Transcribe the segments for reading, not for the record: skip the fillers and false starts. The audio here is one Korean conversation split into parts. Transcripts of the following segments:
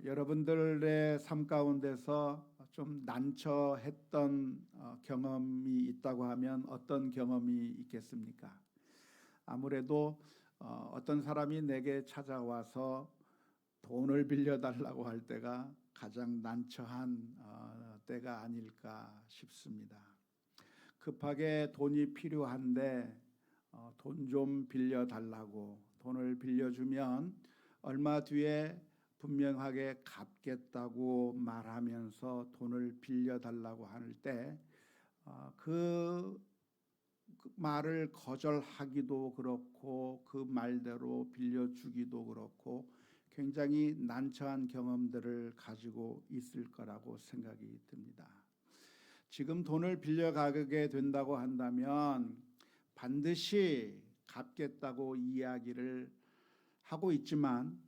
여러분들의 삶 가운데서 좀 난처했던 경험이 있다고 하면 어떤 경험이 있겠습니까? 아무래도 어떤 사람이 내게 찾아와서 돈을 빌려달라고 할 때가 가장 난처한 때가 아닐까 싶습니다. 급하게 돈이 필요한데 돈 좀 빌려달라고 돈을 빌려주면 얼마 뒤에 분명하게 갚겠다고 말하면서 돈을 빌려달라고 할 때 그 말을 거절하기도 그렇고 그 말대로 빌려주기도 그렇고 굉장히 난처한 경험들을 가지고 있을 거라고 생각이 듭니다. 지금 돈을 빌려가게 된다고 한다면 반드시 갚겠다고 이야기를 하고 있지만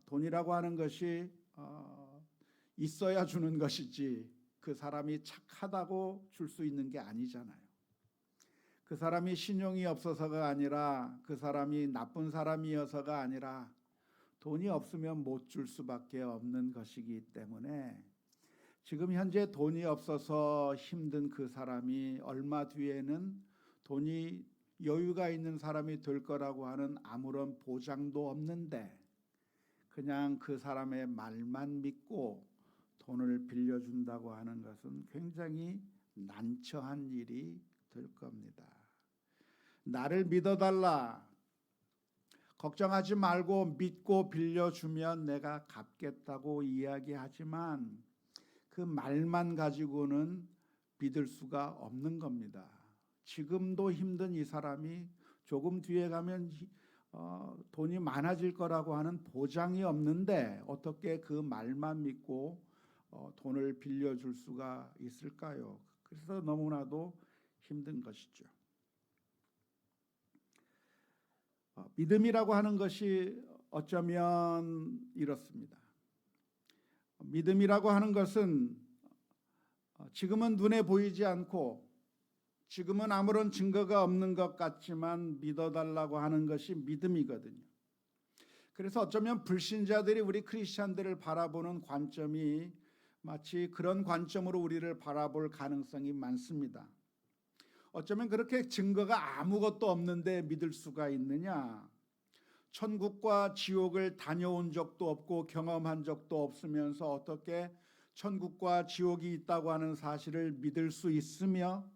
돈이라고 하는 것이 있어야 주는 것이지 그 사람이 착하다고 줄 수 있는 게 아니잖아요. 그 사람이 신용이 없어서가 아니라 그 사람이 나쁜 사람이어서가 아니라 돈이 없으면 못 줄 수밖에 없는 것이기 때문에 지금 현재 돈이 없어서 힘든 그 사람이 얼마 뒤에는 돈이 여유가 있는 사람이 될 거라고 하는 아무런 보장도 없는데 그냥 그 사람의 말만 믿고 돈을 빌려준다고 하는 것은 굉장히 난처한 일이 될 겁니다. 나를 믿어달라, 걱정하지 말고 믿고 빌려주면 내가 갚겠다고 이야기하지만 그 말만 가지고는 믿을 수가 없는 겁니다. 지금도 힘든 이 사람이 조금 뒤에 가면 돈이 많아질 거라고 하는 보장이 없는데 어떻게 그 말만 믿고 돈을 빌려줄 수가 있을까요? 그래서 너무나도 힘든 것이죠. 믿음이라고 하는 것이 어쩌면 이렇습니다. 믿음이라고 하는 것은 지금은 눈에 보이지 않고 지금은 아무런 증거가 없는 것 같지만 믿어달라고 하는 것이 믿음이거든요. 그래서 어쩌면 불신자들이 우리 크리스찬들을 바라보는 관점이 마치 그런 관점으로 우리를 바라볼 가능성이 많습니다. 어쩌면 그렇게 증거가 아무것도 없는데 믿을 수가 있느냐? 천국과 지옥을 다녀온 적도 없고 경험한 적도 없으면서 어떻게 천국과 지옥이 있다고 하는 사실을 믿을 수 있으며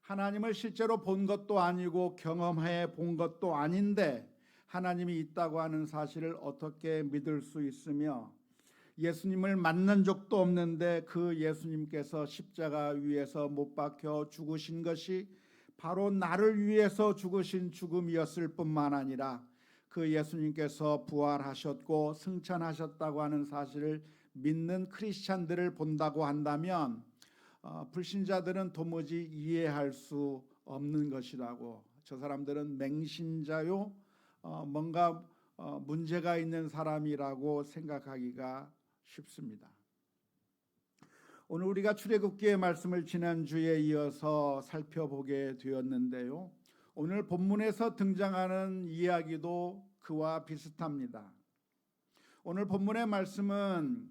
하나님을 실제로 본 것도 아니고 경험해 본 것도 아닌데 하나님이 있다고 하는 사실을 어떻게 믿을 수 있으며 예수님을 만난 적도 없는데 그 예수님께서 십자가 위에서 못 박혀 죽으신 것이 바로 나를 위해서 죽으신 죽음이었을 뿐만 아니라 그 예수님께서 부활하셨고 승천하셨다고 하는 사실을 믿는 크리스찬들을 본다고 한다면 불신자들은 도무지 이해할 수 없는 것이라고, 저 사람들은 맹신자요, 뭔가 문제가 있는 사람이라고 생각하기가 쉽습니다. 오늘 우리가 출애굽기의 말씀을 지난주에 이어서 살펴보게 되었는데요, 오늘 본문에서 등장하는 이야기도 그와 비슷합니다. 오늘 본문의 말씀은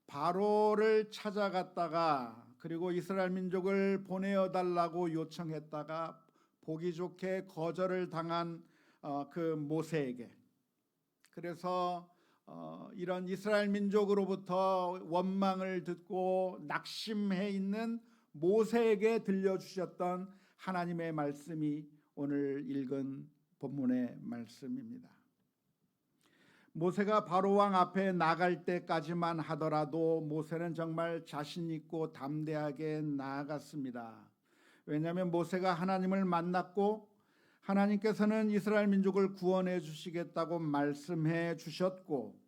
바로를 찾아갔다가 그리고 이스라엘 민족을 보내어 달라고 요청했다가 보기 좋게 거절을 당한 그 모세에게, 그래서 이런 이스라엘 민족으로부터 원망을 듣고 낙심해 있는 모세에게 들려주셨던 하나님의 말씀이 오늘 읽은 본문의 말씀입니다. 모세가 바로왕 앞에 나갈 때까지만 하더라도 모세는 정말 자신 있고 담대하게 나아갔습니다. 왜냐하면 모세가 하나님을 만났고 하나님께서는 이스라엘 민족을 구원해 주시겠다고 말씀해 주셨고,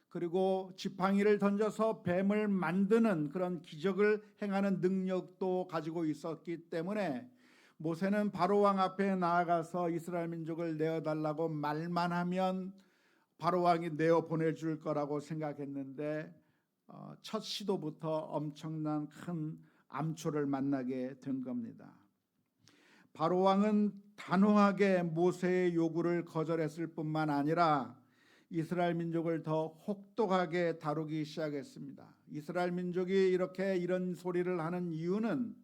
그리고 지팡이를 던져서 뱀을 만드는 그런 기적을 행하는 능력도 가지고 있었기 때문에 모세는 바로왕 앞에 나아가서 이스라엘 민족을 내어달라고 말만 하면 바로왕이 내어 보내줄 거라고 생각했는데 첫 시도부터 엄청난 큰 암초를 만나게 된 겁니다. 바로왕은 단호하게 모세의 요구를 거절했을 뿐만 아니라 이스라엘 민족을 더 혹독하게 다루기 시작했습니다. 이스라엘 민족이 이런 소리를 하는 이유는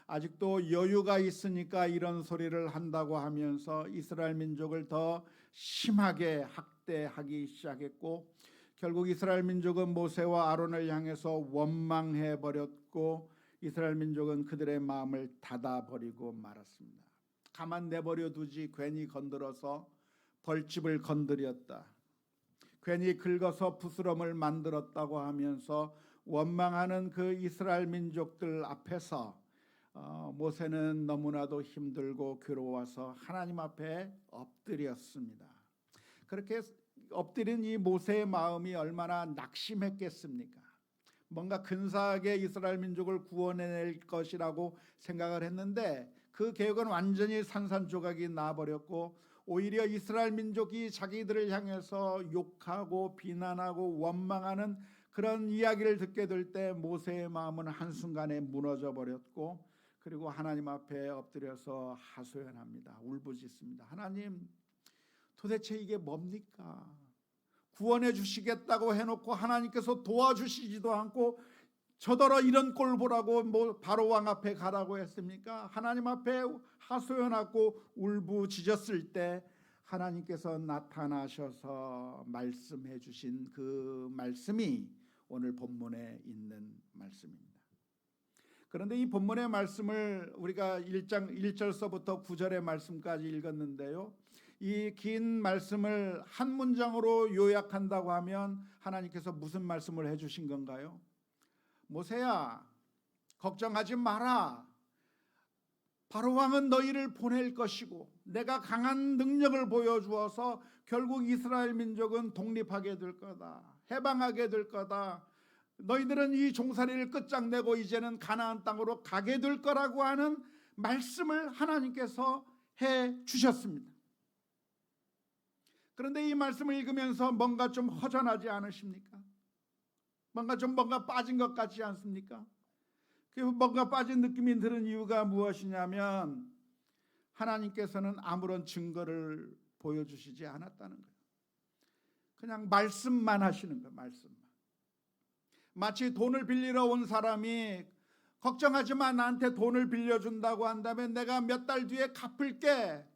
아직도 여유가 있으니까 이런 소리를 한다고 하면서 이스라엘 민족을 더 심하게 학대하기 시작했고, 결국 이스라엘 민족은 모세와 아론을 향해서 원망해 버렸고, 이스라엘 민족은 그들의 마음을 닫아버리고 말았습니다. 가만 내버려 두지 괜히 건드려서 벌집을 건드렸다, 괜히 긁어서 부스럼을 만들었다고 하면서 원망하는 그 이스라엘 민족들 앞에서 모세는 너무나도 힘들고 괴로워서 하나님 앞에 엎드렸습니다. 그렇게 엎드린 이 모세의 마음이 얼마나 낙심했겠습니까? 뭔가 근사하게 이스라엘 민족을 구원해낼 것이라고 생각을 했는데 그 계획은 완전히 산산조각이 나버렸고, 오히려 이스라엘 민족이 자기들을 향해서 욕하고 비난하고 원망하는 그런 이야기를 듣게 될 때 모세의 마음은 한순간에 무너져 버렸고, 그리고 하나님 앞에 엎드려서 하소연합니다. 울부짖습니다. 하나님, 도대체 이게 뭡니까? 구원해 주시겠다고 해놓고 하나님께서 도와주시지도 않고 저더러 이런 꼴 보라고 바로 왕 앞에 가라고 했습니까? 하나님 앞에 하소연하고 울부짖었을 때 하나님께서 나타나셔서 말씀해 주신 그 말씀이 오늘 본문에 있는 말씀입니다. 그런데 이 본문의 말씀을 우리가 1장 1절서부터 9절의 말씀까지 읽었는데요, 이 긴 말씀을 한 문장으로 요약한다고 하면 하나님께서 무슨 말씀을 해주신 건가요? 모세야, 걱정하지 마라. 바로왕은 너희를 보낼 것이고 내가 강한 능력을 보여주어서 결국 이스라엘 민족은 독립하게 될 거다, 해방하게 될 거다. 너희들은 이 종살이를 끝장내고 이제는 가나안 땅으로 가게 될 거라고 하는 말씀을 하나님께서 해 주셨습니다. 그런데 이 말씀을 읽으면서 뭔가 좀 허전하지 않으십니까? 뭔가 빠진 것 같지 않습니까? 그 뭔가 빠진 느낌이 드는 이유가 무엇이냐면 하나님께서는 아무런 증거를 보여주시지 않았다는 거예요. 그냥 말씀만 하시는 거예요. 말씀만. 마치 돈을 빌리러 온 사람이 걱정하지 마, 나한테 돈을 빌려준다고 한다면 내가 몇 달 뒤에 갚을게,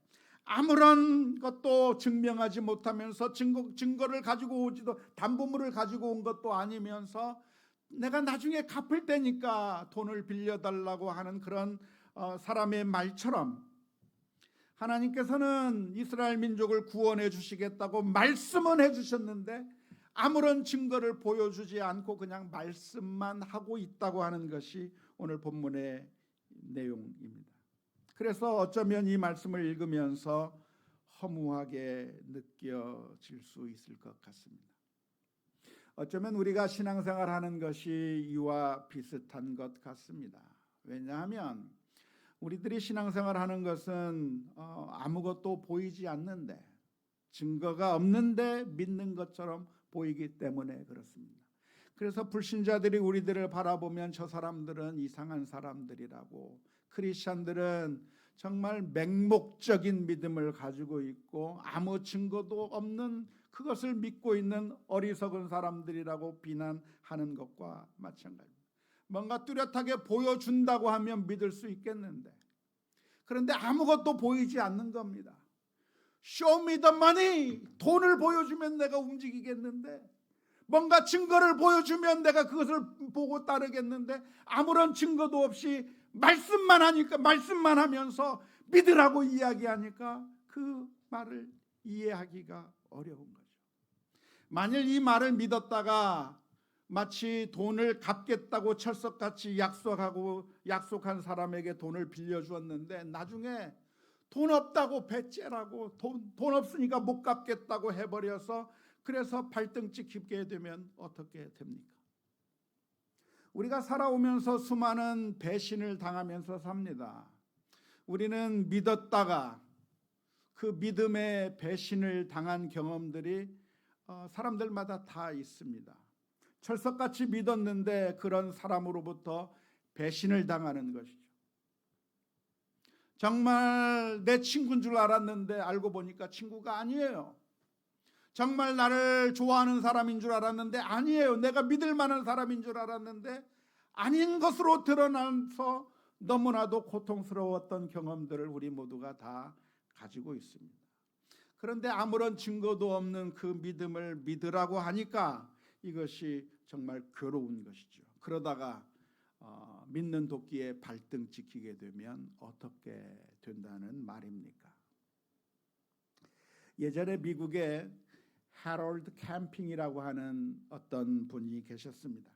아무런 것도 증명하지 못하면서 증거를 가지고 오지도, 담보물을 가지고 온 것도 아니면서 내가 나중에 갚을 테니까 돈을 빌려달라고 하는 그런 사람의 말처럼 하나님께서는 이스라엘 민족을 구원해 주시겠다고 말씀은 해주셨는데 아무런 증거를 보여주지 않고 그냥 말씀만 하고 있다고 하는 것이 오늘 본문의 내용입니다. 그래서 어쩌면 이 말씀을 읽으면서 허무하게 느껴질 수 있을 것 같습니다. 어쩌면 우리가 신앙생활하는 것이 이와 비슷한 것 같습니다. 왜냐하면 우리들이 신앙생활하는 것은 아무것도 보이지 않는데, 증거가 없는데 믿는 것처럼 보이기 때문에 그렇습니다. 그래서 불신자들이 우리들을 바라보면 저 사람들은 이상한 사람들이라고, 크리스천들은 정말 맹목적인 믿음을 가지고 있고 아무 증거도 없는 그것을 믿고 있는 어리석은 사람들이라고 비난하는 것과 마찬가지입니다. 뭔가 뚜렷하게 보여준다고 하면 믿을 수 있겠는데, 그런데 아무것도 보이지 않는 겁니다. Show me the money. 돈을 보여주면 내가 움직이겠는데, 뭔가 증거를 보여주면 내가 그것을 보고 따르겠는데, 아무런 증거도 없이 말씀만 하니까, 말씀만 하면서 믿으라고 이야기하니까 그 말을 이해하기가 어려운 거죠. 만일 이 말을 믿었다가 마치 돈을 갚겠다고 철석같이 약속한 사람에게 돈을 빌려주었는데 나중에 돈 없다고 배째라고 돈 없으니까 못 갚겠다고 해버려서 그래서 발등찍 짚게 되면 어떻게 됩니까? 우리가 살아오면서 수많은 배신을 당하면서 삽니다. 우리는 믿었다가 그 믿음의 배신을 당한 경험들이 사람들마다 다 있습니다. 철석같이 믿었는데 그런 사람으로부터 배신을 당하는 것이죠. 정말 내 친구인 줄 알았는데 알고 보니까 친구가 아니에요. 정말 나를 좋아하는 사람인 줄 알았는데 아니에요. 내가 믿을 만한 사람인 줄 알았는데 아닌 것으로 드러나서 너무나도 고통스러웠던 경험들을 우리 모두가 다 가지고 있습니다. 그런데 아무런 증거도 없는 그 믿음을 믿으라고 하니까 이것이 정말 괴로운 것이죠. 그러다가 믿는 도끼에 발등 찍히게 되면 어떻게 된다는 말입니까? 예전에 미국에 해럴드 캠핑이라고 하는 어떤 분이 계셨습니다.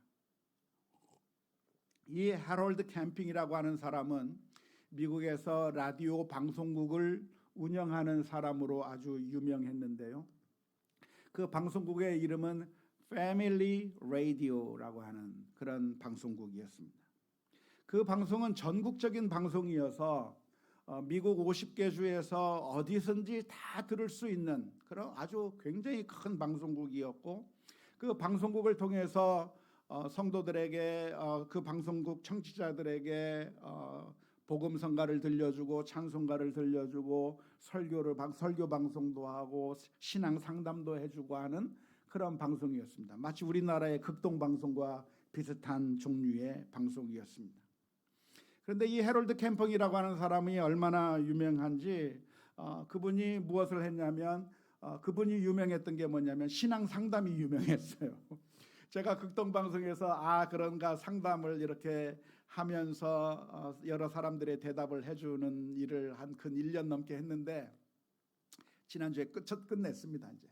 이 해럴드 캠핑이라고 하는 사람은 미국에서 라디오 방송국을 운영하는 사람으로 아주 유명했는데요. 그 방송국의 이름은 패밀리 라디오라고 하는 그런 방송국이었습니다. 그 방송은 전국적인 방송이어서 미국 50개 주에서 어디선지 다 들을 수 있는 그런 아주 굉장히 큰 방송국이었고, 그 방송국을 통해서 성도들에게 그 방송국 청취자들에게 복음성가를 들려주고 찬송가를 들려주고 설교 방송도 하고 신앙 상담도 해주고 하는 그런 방송이었습니다. 마치 우리나라의 극동 방송과 비슷한 종류의 방송이었습니다. 그런데 이 해럴드 캠핑이라고 하는 사람이 얼마나 유명한지 그분이 무엇을 했냐면 그분이 유명했던 게 뭐냐면 신앙 상담이 유명했어요. 제가 극동 방송에서 그런가 상담을 이렇게 하면서 여러 사람들의 대답을 해주는 일을 한 근 1년 넘게 했는데 지난주에 끝냈습니다. 이제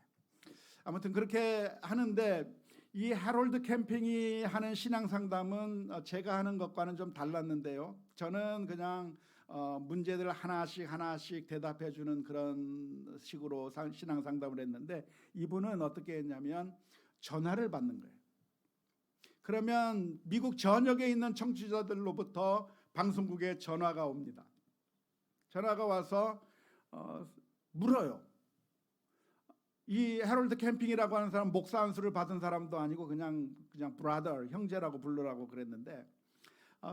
아무튼 그렇게 하는데 이 해럴드 캠핑이 하는 신앙 상담은 제가 하는 것과는 좀 달랐는데요. 저는 그냥 문제들 하나씩 대답해 주는 그런 식으로 신앙 상담을 했는데 이분은 어떻게 했냐면 전화를 받는 거예요. 그러면 미국 전역에 있는 청취자들로부터 방송국에 전화가 옵니다. 전화가 와서 물어요. 이 해럴드 캠핑이라고 하는 사람 목사 안수를 받은 사람도 아니고 그냥 브라더 형제라고 부르라고 그랬는데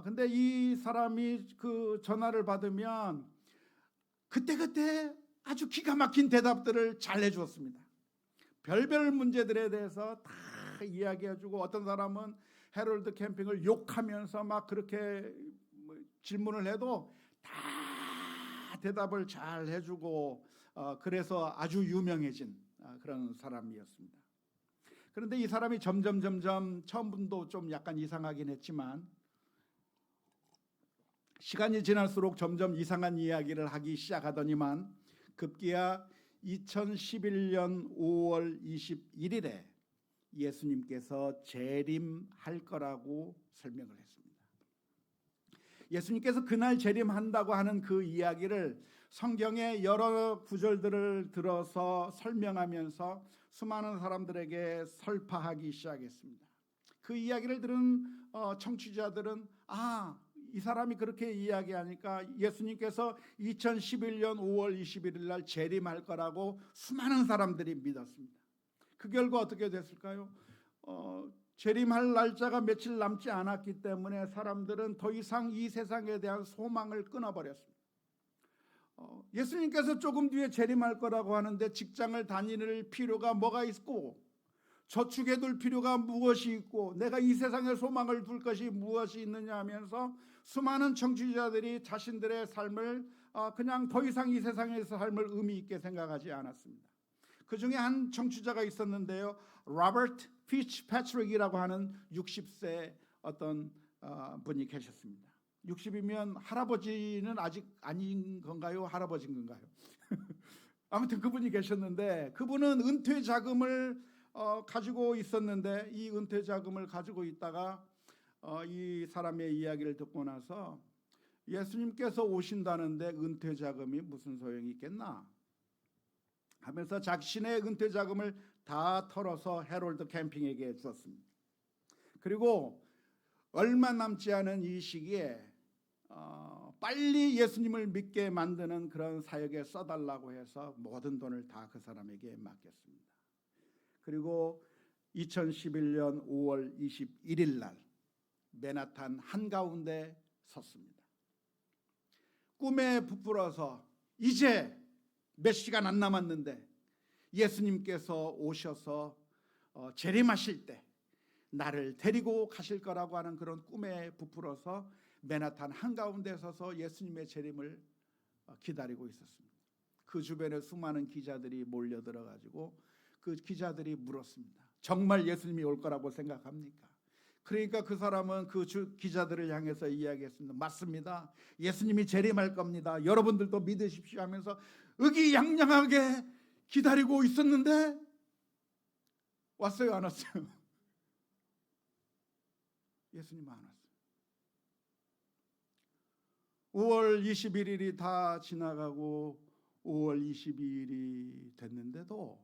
근데 이 사람이 그 전화를 받으면 그때 아주 기가 막힌 대답들을 잘 해주었습니다. 별별 문제들에 대해서 다 이야기해주고 어떤 사람은 해럴드 캠핑을 욕하면서 막 그렇게 질문을 해도 다 대답을 잘 해주고 그래서 아주 유명해진 그런 사람이었습니다. 그런데 이 사람이 점점 처음부터 좀 약간 이상하긴 했지만 시간이 지날수록 점점 이상한 이야기를 하기 시작하더니만 급기야 2011년 5월 21일에 예수님께서 재림할 거라고 설명을 했습니다. 예수님께서 그날 재림한다고 하는 그 이야기를 성경의 여러 구절들을 들어서 설명하면서 수많은 사람들에게 설파하기 시작했습니다. 그 이야기를 들은 청취자들은 이 사람이 그렇게 이야기하니까 예수님께서 2011년 5월 21일 날 재림할 거라고 수많은 사람들이 믿었습니다. 그 결과 어떻게 됐을까요? 재림할 날짜가 며칠 남지 않았기 때문에 사람들은 더 이상 이 세상에 대한 소망을 끊어버렸습니다. 예수님께서 조금 뒤에 재림할 거라고 하는데 직장을 다닐 필요가 뭐가 있고 저축해둘 필요가 무엇이 있고 내가 이 세상에 소망을 둘 것이 무엇이 있느냐 하면서 수많은 청취자들이 자신들의 삶을 그냥 더 이상 이 세상에서 삶을 의미 있게 생각하지 않았습니다. 그 중에 한 청취자가 있었는데요. 로버트 피츠패트릭이라고 하는 60세 어떤 분이 계셨습니다. 60이면 할아버지는 아직 아닌 건가요? 할아버지인 건가요? 아무튼 그분이 계셨는데 그분은 은퇴 자금을 가지고 있었는데 이 은퇴 자금을 가지고 있다가 이 사람의 이야기를 듣고 나서 예수님께서 오신다는데 은퇴 자금이 무슨 소용이 있겠나 하면서 자신의 은퇴 자금을 다 털어서 해럴드 캠핑에게 줬습니다. 그리고 얼마 남지 않은 이 시기에 빨리 예수님을 믿게 만드는 그런 사역에 써달라고 해서 모든 돈을 다 그 사람에게 맡겼습니다. 그리고 2011년 5월 21일 날 맨하탄 한가운데 섰습니다. 꿈에 부풀어서 이제 몇 시간 안 남았는데 예수님께서 오셔서 재림하실 때 나를 데리고 가실 거라고 하는 그런 꿈에 부풀어서 맨하탄 한가운데 서서 예수님의 재림을 기다리고 있었습니다. 그 주변에 수많은 기자들이 몰려들어가지고 그 기자들이 물었습니다. 정말 예수님이 올 거라고 생각합니까? 그러니까 그 사람은 그 기자들을 향해서 이야기했습니다. 맞습니다. 예수님이 재림할 겁니다. 여러분들도 믿으십시오 하면서 의기양양하게 기다리고 있었는데 왔어요, 안 왔어요? 예수님 안 왔어요. 5월 21일이 다 지나가고 5월 22일이 됐는데도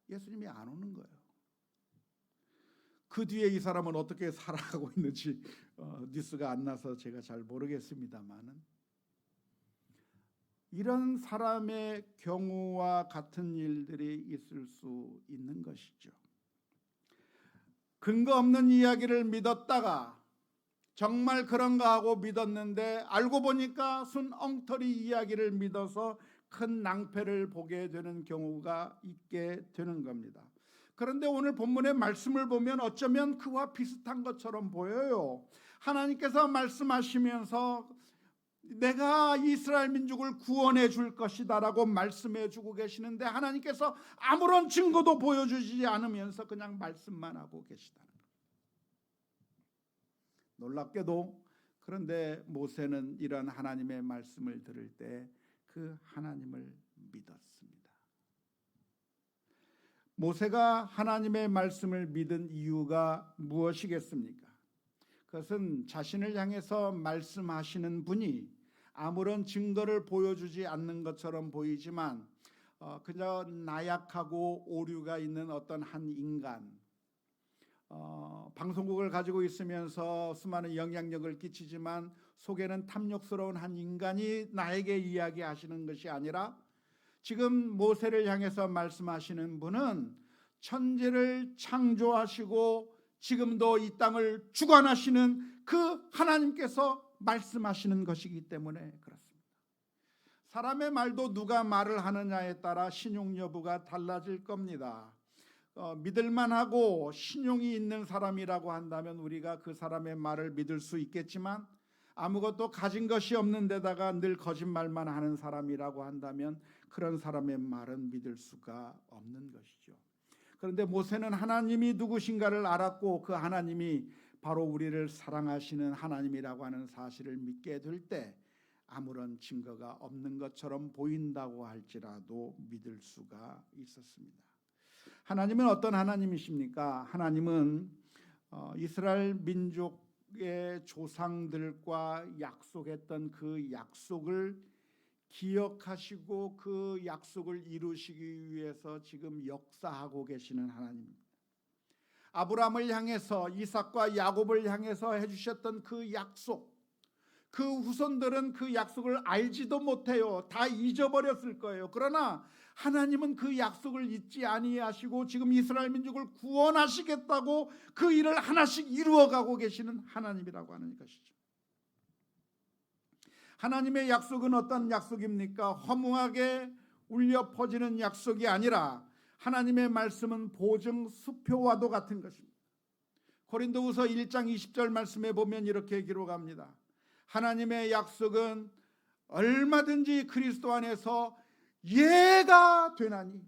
예수님이 안 오는 거예요. 그 뒤에 이 사람은 어떻게 살아가고 있는지 뉴스가 안 나서 제가 잘 모르겠습니다만은 이런 사람의 경우와 같은 일들이 있을 수 있는 것이죠. 근거 없는 이야기를 믿었다가 정말 그런가 하고 믿었는데 알고 보니까 순 엉터리 이야기를 믿어서 큰 낭패를 보게 되는 경우가 있게 되는 겁니다. 그런데 오늘 본문의 말씀을 보면 어쩌면 그와 비슷한 것처럼 보여요. 하나님께서 말씀하시면서 내가 이스라엘 민족을 구원해 줄 것이다라고 말씀해 주고 계시는데 하나님께서 아무런 증거도 보여주지 않으면서 그냥 말씀만 하고 계시다는 거예요. 놀랍게도 그런데 모세는 이런 하나님의 말씀을 들을 때 그 하나님을 믿었습니다. 모세가 하나님의 말씀을 믿은 이유가 무엇이겠습니까? 그것은 자신을 향해서 말씀하시는 분이 아무런 증거를 보여주지 않는 것처럼 보이지만 그저 나약하고 오류가 있는 어떤 한 인간, 방송국을 가지고 있으면서 수많은 영향력을 끼치지만 속에는 탐욕스러운 한 인간이 나에게 이야기하시는 것이 아니라 지금 모세를 향해서 말씀하시는 분은 천지를 창조하시고 지금도 이 땅을 주관하시는 그 하나님께서 말씀하시는 것이기 때문에 그렇습니다. 사람의 말도 누가 말을 하느냐에 따라 신용 여부가 달라질 겁니다. 믿을만하고 신용이 있는 사람이라고 한다면 우리가 그 사람의 말을 믿을 수 있겠지만 아무것도 가진 것이 없는 데다가 늘 거짓말만 하는 사람이라고 한다면 그런 사람의 말은 믿을 수가 없는 것이죠. 그런데 모세는 하나님이 누구신가를 알았고 그 하나님이 바로 우리를 사랑하시는 하나님이라고 하는 사실을 믿게 될 때 아무런 증거가 없는 것처럼 보인다고 할지라도 믿을 수가 있었습니다. 하나님은 어떤 하나님이십니까? 하나님은 이스라엘 민족의 조상들과 약속했던 그 약속을 기억하시고 그 약속을 이루시기 위해서 지금 역사하고 계시는 하나님입니다. 아브라함을 향해서 이삭과 야곱을 향해서 해주셨던 그 약속, 그 후손들은 그 약속을 알지도 못해요. 다 잊어버렸을 거예요. 그러나 하나님은 그 약속을 잊지 아니하시고 지금 이스라엘 민족을 구원하시겠다고 그 일을 하나씩 이루어가고 계시는 하나님이라고 하는 것이죠. 하나님의 약속은 어떤 약속입니까? 허무하게 울려 퍼지는 약속이 아니라 하나님의 말씀은 보증 수표와도 같은 것입니다. 고린도후서 1장 20절 말씀에 보면 이렇게 기록합니다. 하나님의 약속은 얼마든지 그리스도 안에서 예가 되나니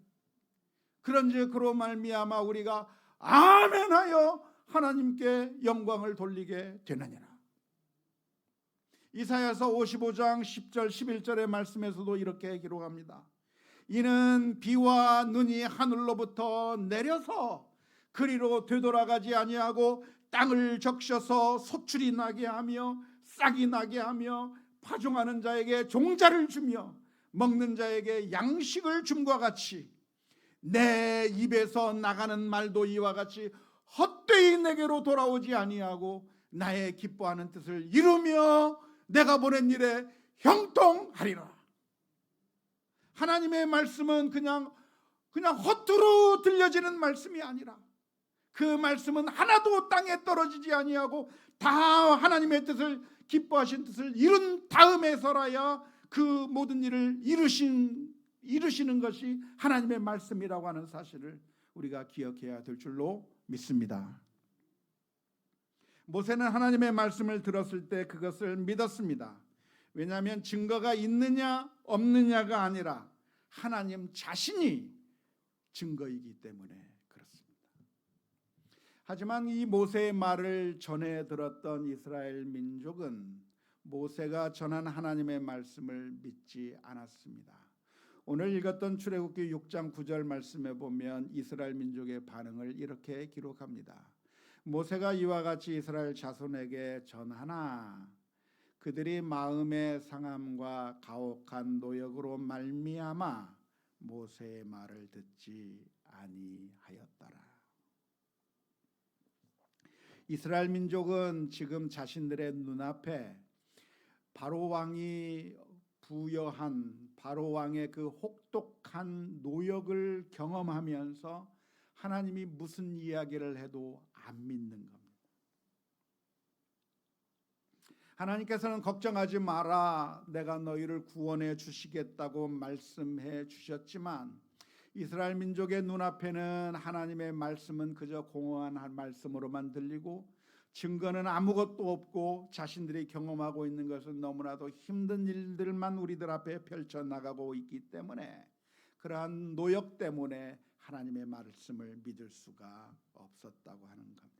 그런즉 그로 말미암아 우리가 아멘하여 하나님께 영광을 돌리게 되느니라. 이사야서 55장 10절 11절의 말씀에서도 이렇게 기록합니다. 이는 비와 눈이 하늘로부터 내려서 그리로 되돌아가지 아니하고 땅을 적셔서 소출이 나게 하며 싹이 나게 하며 파종하는 자에게 종자를 주며 먹는 자에게 양식을 줌과 같이 내 입에서 나가는 말도 이와 같이 헛되이 내게로 돌아오지 아니하고 나의 기뻐하는 뜻을 이루며 내가 보낸 일에 형통하리라. 하나님의 말씀은 그냥 헛으로 들려지는 말씀이 아니라 그 말씀은 하나도 땅에 떨어지지 아니하고 다 하나님의 뜻을 기뻐하신 뜻을 이룬 다음에서라야 그 모든 일을 이루신 이루시는 것이 하나님의 말씀이라고 하는 사실을 우리가 기억해야 될 줄로 믿습니다. 모세는 하나님의 말씀을 들었을 때 그것을 믿었습니다. 왜냐하면 증거가 있느냐 없느냐가 아니라 하나님 자신이 증거이기 때문에 그렇습니다. 하지만 이 모세의 말을 전해 들었던 이스라엘 민족은 모세가 전한 하나님의 말씀을 믿지 않았습니다. 오늘 읽었던 출애굽기 6장 9절 말씀에 보면 이스라엘 민족의 반응을 이렇게 기록합니다. 모세가 이와 같이 이스라엘 자손에게 전하나 그들이 마음의 상함과 가혹한 노역으로 말미암아 모세의 말을 듣지 아니하였더라. 이스라엘 민족은 지금 자신들의 눈앞에 바로 왕이 부여한 바로 왕의 그 혹독한 노역을 경험하면서 하나님이 무슨 이야기를 해도 안 믿는 겁니다. 하나님께서는 걱정하지 마라, 내가 너희를 구원해 주시겠다고 말씀해 주셨지만 이스라엘 민족의 눈앞에는 하나님의 말씀은 그저 공허한 말씀으로만 들리고 증거는 아무것도 없고 자신들이 경험하고 있는 것은 너무나도 힘든 일들만 우리들 앞에 펼쳐나가고 있기 때문에 그러한 노역 때문에 하나님의 말씀을 믿을 수가 없었다고 하는 겁니다.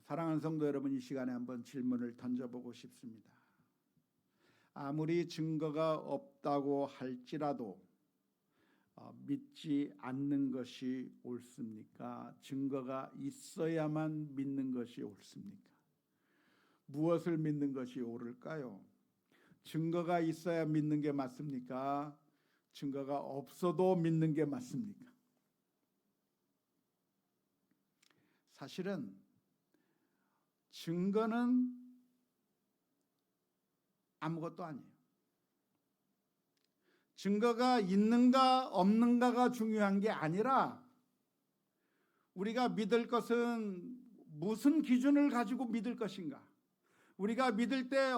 사랑하는 성도 여러분, 이 시간에 한번 질문을 던져보고 싶습니다. 아무리 증거가 없다고 할지라도 믿지 않는 것이 옳습니까? 증거가 있어야만 믿는 것이 옳습니까? 무엇을 믿는 것이 옳을까요? 증거가 있어야 믿는 게 맞습니까? 증거가 없어도 믿는 게 맞습니까? 사실은 증거는 아무것도 아니에요. 증거가 있는가 없는가가 중요한 게 아니라 우리가 믿을 것은 무슨 기준을 가지고 믿을 것인가, 우리가 믿을 때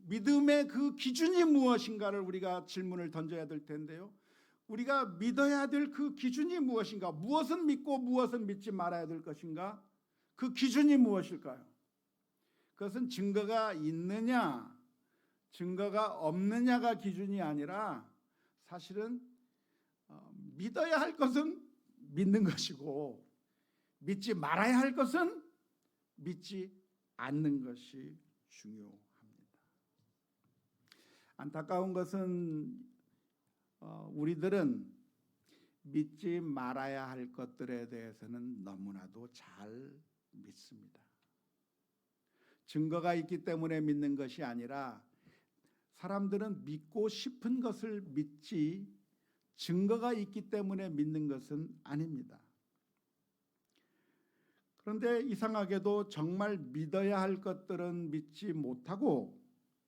믿음의 그 기준이 무엇인가를 우리가 질문을 던져야 될 텐데요. 우리가 믿어야 될 그 기준이 무엇인가, 무엇은 믿고 무엇은 믿지 말아야 될 것인가, 그 기준이 무엇일까요? 그것은 증거가 있느냐 증거가 없느냐가 기준이 아니라 사실은 믿어야 할 것은 믿는 것이고 믿지 말아야 할 것은 믿지 않는 것이 중요합니다. 안타까운 것은 우리들은 믿지 말아야 할 것들에 대해서는 너무나도 잘 믿습니다. 증거가 있기 때문에 믿는 것이 아니라 사람들은 믿고 싶은 것을 믿지 증거가 있기 때문에 믿는 것은 아닙니다. 그런데 이상하게도 정말 믿어야 할 것들은 믿지 못하고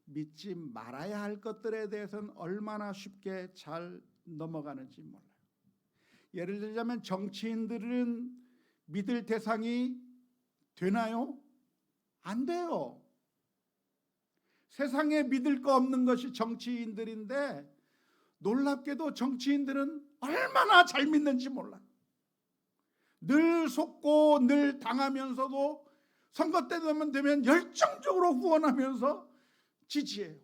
믿지 말아야 할 것들에 대해서는 얼마나 쉽게 잘 넘어가는지 몰라요. 예를 들자면 정치인들은 믿을 대상이 되나요? 안 돼요. 세상에 믿을 거 없는 것이 정치인들인데 놀랍게도 정치인들은 얼마나 잘 믿는지 몰라요. 늘 속고 늘 당하면서도 선거 때 되면 열정적으로 후원하면서 지지해요.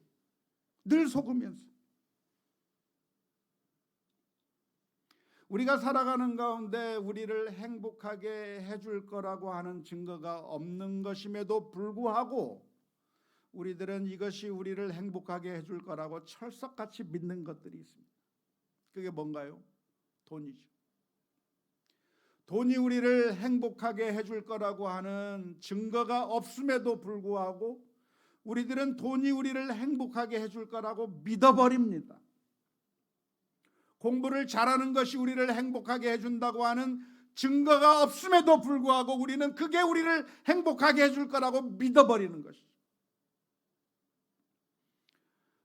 늘 속으면서. 우리가 살아가는 가운데 우리를 행복하게 해줄 거라고 하는 증거가 없는 것임에도 불구하고 우리들은 이것이 우리를 행복하게 해줄 거라고 철석같이 믿는 것들이 있습니다. 그게 뭔가요? 돈이죠. 돈이 우리를 행복하게 해줄 거라고 하는 증거가 없음에도 불구하고 우리들은 돈이 우리를 행복하게 해줄 거라고 믿어버립니다. 공부를 잘하는 것이 우리를 행복하게 해준다고 하는 증거가 없음에도 불구하고 우리는 그게 우리를 행복하게 해줄 거라고 믿어버리는 것이죠.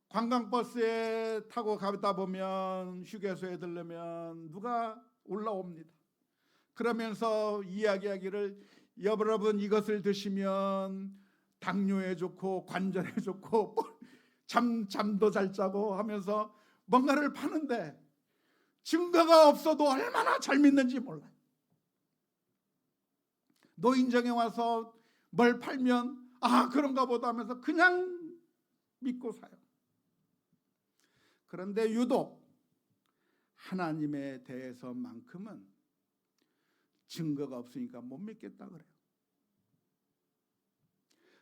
관광버스에 타고 가다 보면 휴게소에 들르면 누가 올라옵니다. 그러면서 이야기하기를 여러분 이것을 드시면 당뇨에 좋고 관절에 좋고 잠도 잘 자고 하면서 뭔가를 파는데 증거가 없어도 얼마나 잘 믿는지 몰라요. 노인정에 와서 뭘 팔면 그런가 보다 하면서 그냥 믿고 사요. 그런데 유독 하나님에 대해서만큼은 증거가 없으니까 못 믿겠다 그래요.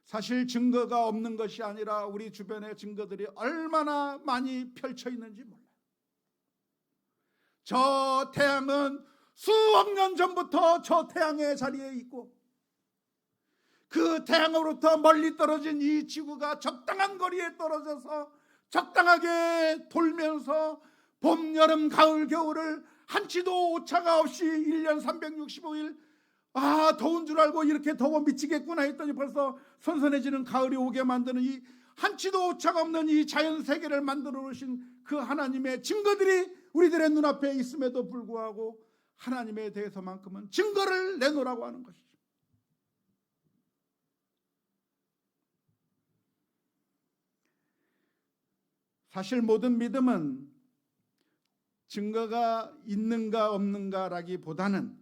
사실 증거가 없는 것이 아니라 우리 주변에 증거들이 얼마나 많이 펼쳐 있는지 몰라요. 저 태양은 수억 년 전부터 저 태양의 자리에 있고, 그 태양으로부터 멀리 떨어진 이 지구가 적당한 거리에 떨어져서 적당하게 돌면서 봄, 여름, 가을, 겨울을 한치도 오차가 없이 1년 365일 더운 줄 알고 이렇게 더워 미치겠구나 했더니 벌써 선선해지는 가을이 오게 만드는 이 한치도 오차가 없는 이 자연 세계를 만들어 놓으신 그 하나님의 증거들이 우리들의 눈앞에 있음에도 불구하고 하나님에 대해서만큼은 증거를 내놓으라고 하는 것이죠. 사실 모든 믿음은 증거가 있는가 없는가라기보다는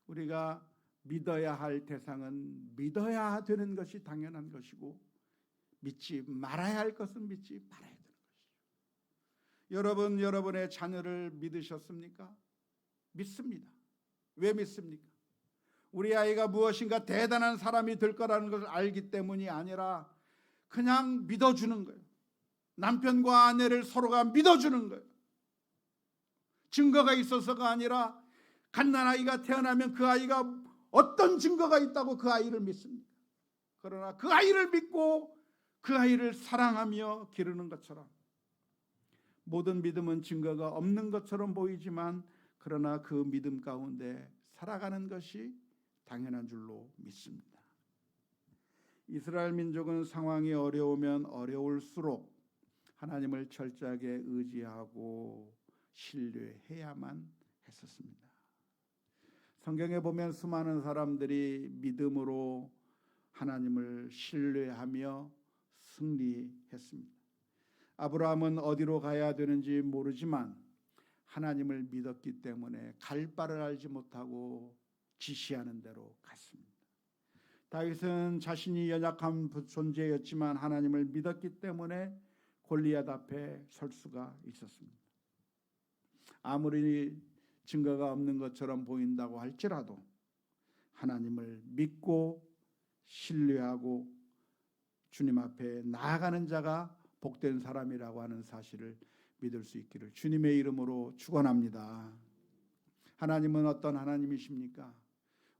우리가 믿어야 할 대상은 믿어야 되는 것이 당연한 것이고, 믿지 말아야 할 것은 믿지 말아야 되는 것이죠. 여러분, 여러분의 자녀를 믿으셨습니까? 믿습니다. 왜 믿습니까? 우리 아이가 무엇인가 대단한 사람이 될 거라는 것을 알기 때문이 아니라 그냥 믿어주는 거예요. 남편과 아내를 서로가 믿어주는 거예요. 증거가 있어서가 아니라 갓난아이가 태어나면 그 아이가 어떤 증거가 있다고 그 아이를 믿습니까? 그러나 그 아이를 믿고 그 아이를 사랑하며 기르는 것처럼, 모든 믿음은 증거가 없는 것처럼 보이지만 그러나 그 믿음 가운데 살아가는 것이 당연한 줄로 믿습니다. 이스라엘 민족은 상황이 어려우면 어려울수록 하나님을 철저하게 의지하고 신뢰해야만 했었습니다. 성경에 보면 수많은 사람들이 믿음으로 하나님을 신뢰하며 승리했습니다. 아브라함은 어디로 가야 되는지 모르지만 하나님을 믿었기 때문에 갈 바를 알지 못하고 지시하는 대로 갔습니다. 다윗은 자신이 연약한 존재였지만 하나님을 믿었기 때문에 골리앗 앞에 설 수가 있었습니다. 아무리 증거가 없는 것처럼 보인다고 할지라도 하나님을 믿고 신뢰하고 주님 앞에 나아가는 자가 복된 사람이라고 하는 사실을 믿을 수 있기를 주님의 이름으로 축원합니다. 하나님은 어떤 하나님이십니까?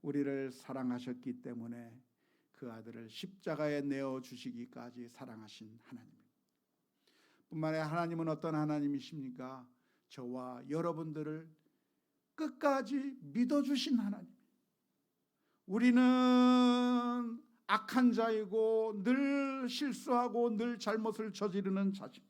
우리를 사랑하셨기 때문에 그 아들을 십자가에 내어 주시기까지 사랑하신 하나님. 뿐만 아니라 하나님은 어떤 하나님이십니까? 저와 여러분들을 끝까지 믿어주신 하나님. 우리는 악한 자이고 늘 실수하고 늘 잘못을 저지르는 자지만,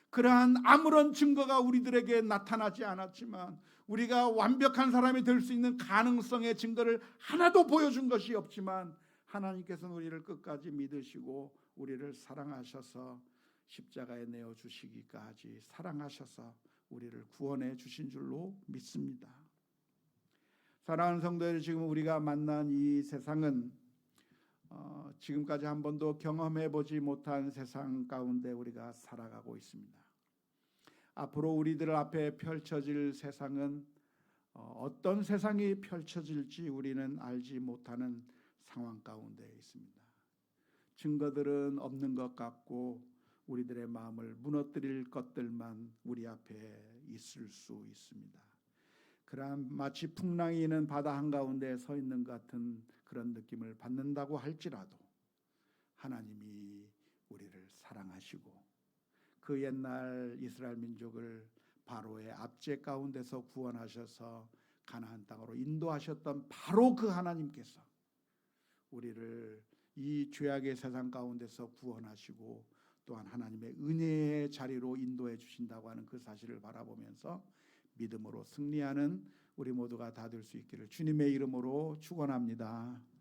그러한 아무런 증거가 우리들에게 나타나지 않았지만, 우리가 완벽한 사람이 될 수 있는 가능성의 증거를 하나도 보여준 것이 없지만 하나님께서는 우리를 끝까지 믿으시고 우리를 사랑하셔서 십자가에 내어주시기까지 사랑하셔서 우리를 구원해 주신 줄로 믿습니다. 사랑하는 성도들, 지금 우리가 만난 이 세상은 지금까지 한 번도 경험해 보지 못한 세상 가운데 우리가 살아가고 있습니다. 앞으로 우리들 앞에 펼쳐질 세상은 어떤 세상이 펼쳐질지 우리는 알지 못하는 상황 가운데 있습니다. 증거들은 없는 것 같고 우리들의 마음을 무너뜨릴 것들만 우리 앞에 있을 수 있습니다. 그러한 마치 풍랑이 있는 바다 한가운데 서 있는 것 같은 그런 느낌을 받는다고 할지라도 하나님이 우리를 사랑하시고 그 옛날 이스라엘 민족을 바로의 압제 가운데서 구원하셔서 가나안 땅으로 인도하셨던 바로 그 하나님께서 우리를 이 죄악의 세상 가운데서 구원하시고 또한 하나님의 은혜의 자리로 인도해 주신다고 하는 그 사실을 바라보면서 믿음으로 승리하는 우리 모두가 다 될 수 있기를 주님의 이름으로 축원합니다.